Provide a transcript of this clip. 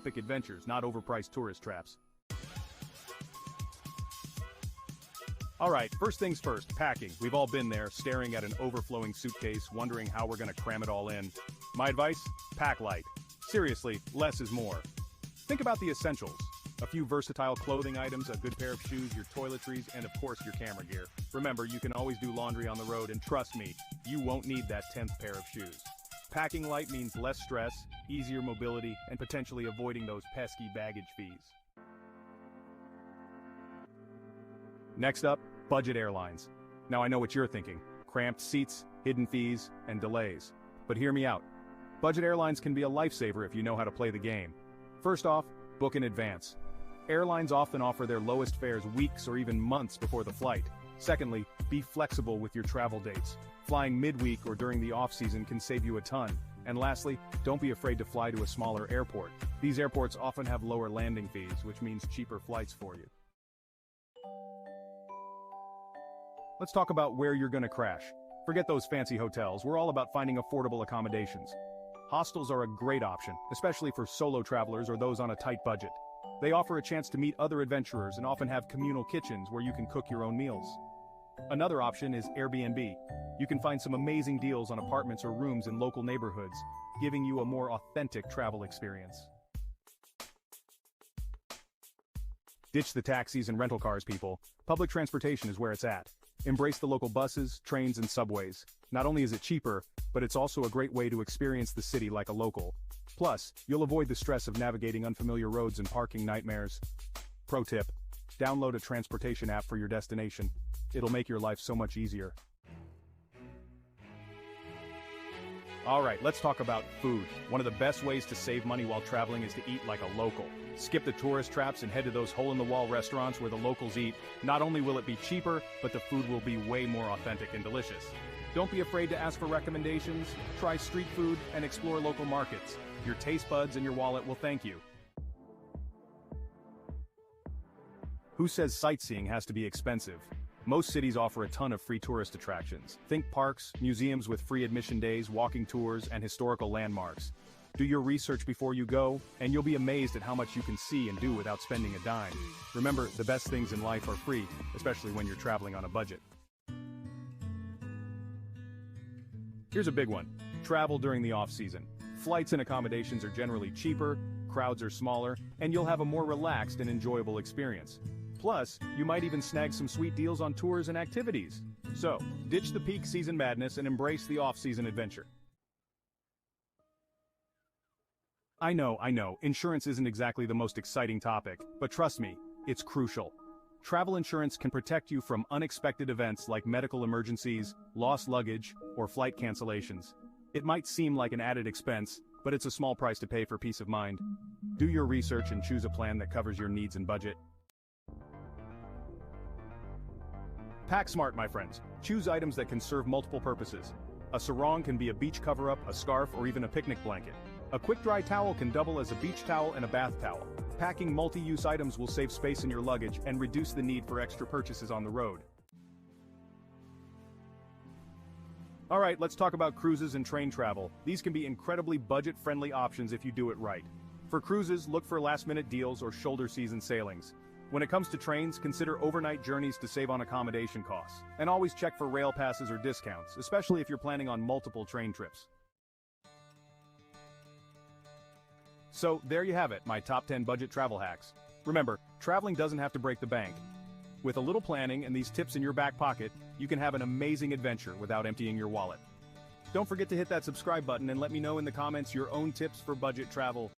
epic adventures, not overpriced tourist traps. Alright, first things first, packing. We've all been there, staring at an overflowing suitcase, wondering how we're gonna cram it all in. My advice? Pack light. Seriously, less is more. Think about the essentials. A few versatile clothing items, a good pair of shoes, your toiletries, and of course your camera gear. Remember, you can always do laundry on the road, and trust me, you won't need that 10th pair of shoes. Packing light means less stress, easier mobility, and potentially avoiding those pesky baggage fees. Next up, budget airlines. Now I know what you're thinking. Cramped seats, hidden fees, and delays. But hear me out. Budget airlines can be a lifesaver if you know how to play the game. First off, book in advance. Airlines often offer their lowest fares weeks or even months before the flight. Secondly, be flexible with your travel dates. Flying midweek or during the off-season can save you a ton. And lastly, don't be afraid to fly to a smaller airport. These airports often have lower landing fees, which means cheaper flights for you. Let's talk about where you're gonna crash. Forget those fancy hotels, we're all about finding affordable accommodations. Hostels are a great option, especially for solo travelers or those on a tight budget. They offer a chance to meet other adventurers and often have communal kitchens where you can cook your own meals. Another option is Airbnb. You can find some amazing deals on apartments or rooms in local neighborhoods, giving you a more authentic travel experience. Ditch the taxis and rental cars, people. Public transportation is where it's at. Embrace the local buses, trains, and subways. Not only is it cheaper, but it's also a great way to experience the city like a local. Plus, you'll avoid the stress of navigating unfamiliar roads and parking nightmares. Pro tip: download a transportation app for your destination. It'll make your life so much easier. Alright, let's talk about food. One of the best ways to save money while traveling is to eat like a local. Skip the tourist traps and head to those hole-in-the-wall restaurants where the locals eat. Not only will it be cheaper, but the food will be way more authentic and delicious. Don't be afraid to ask for recommendations, try street food, and explore local markets. Your taste buds and your wallet will thank you. Who says sightseeing has to be expensive? Most cities offer a ton of free tourist attractions. Think parks, museums with free admission days, walking tours, and historical landmarks. Do your research before you go, and you'll be amazed at how much you can see and do without spending a dime. Remember, the best things in life are free, especially when you're traveling on a budget. Here's a big one. Travel during the off-season. Flights and accommodations are generally cheaper, crowds are smaller, and you'll have a more relaxed and enjoyable experience. Plus, you might even snag some sweet deals on tours and activities. So, ditch the peak season madness and embrace the off-season adventure. I know, insurance isn't exactly the most exciting topic, but trust me, it's crucial. Travel insurance can protect you from unexpected events like medical emergencies, lost luggage, or flight cancellations. It might seem like an added expense, but it's a small price to pay for peace of mind. Do your research and choose a plan that covers your needs and budget. Pack smart, my friends. Choose items that can serve multiple purposes. A sarong can be a beach cover-up, a scarf, or even a picnic blanket. A quick-dry towel can double as a beach towel and a bath towel. Packing multi-use items will save space in your luggage and reduce the need for extra purchases on the road. Alright, let's talk about cruises and train travel. These can be incredibly budget-friendly options if you do it right. For cruises, look for last-minute deals or shoulder season sailings. When it comes to trains, consider overnight journeys to save on accommodation costs. And always check for rail passes or discounts, especially if you're planning on multiple train trips. So, there you have it, my top 10 budget travel hacks. Remember, traveling doesn't have to break the bank. With a little planning and these tips in your back pocket, you can have an amazing adventure without emptying your wallet. Don't forget to hit that subscribe button and let me know in the comments your own tips for budget travel.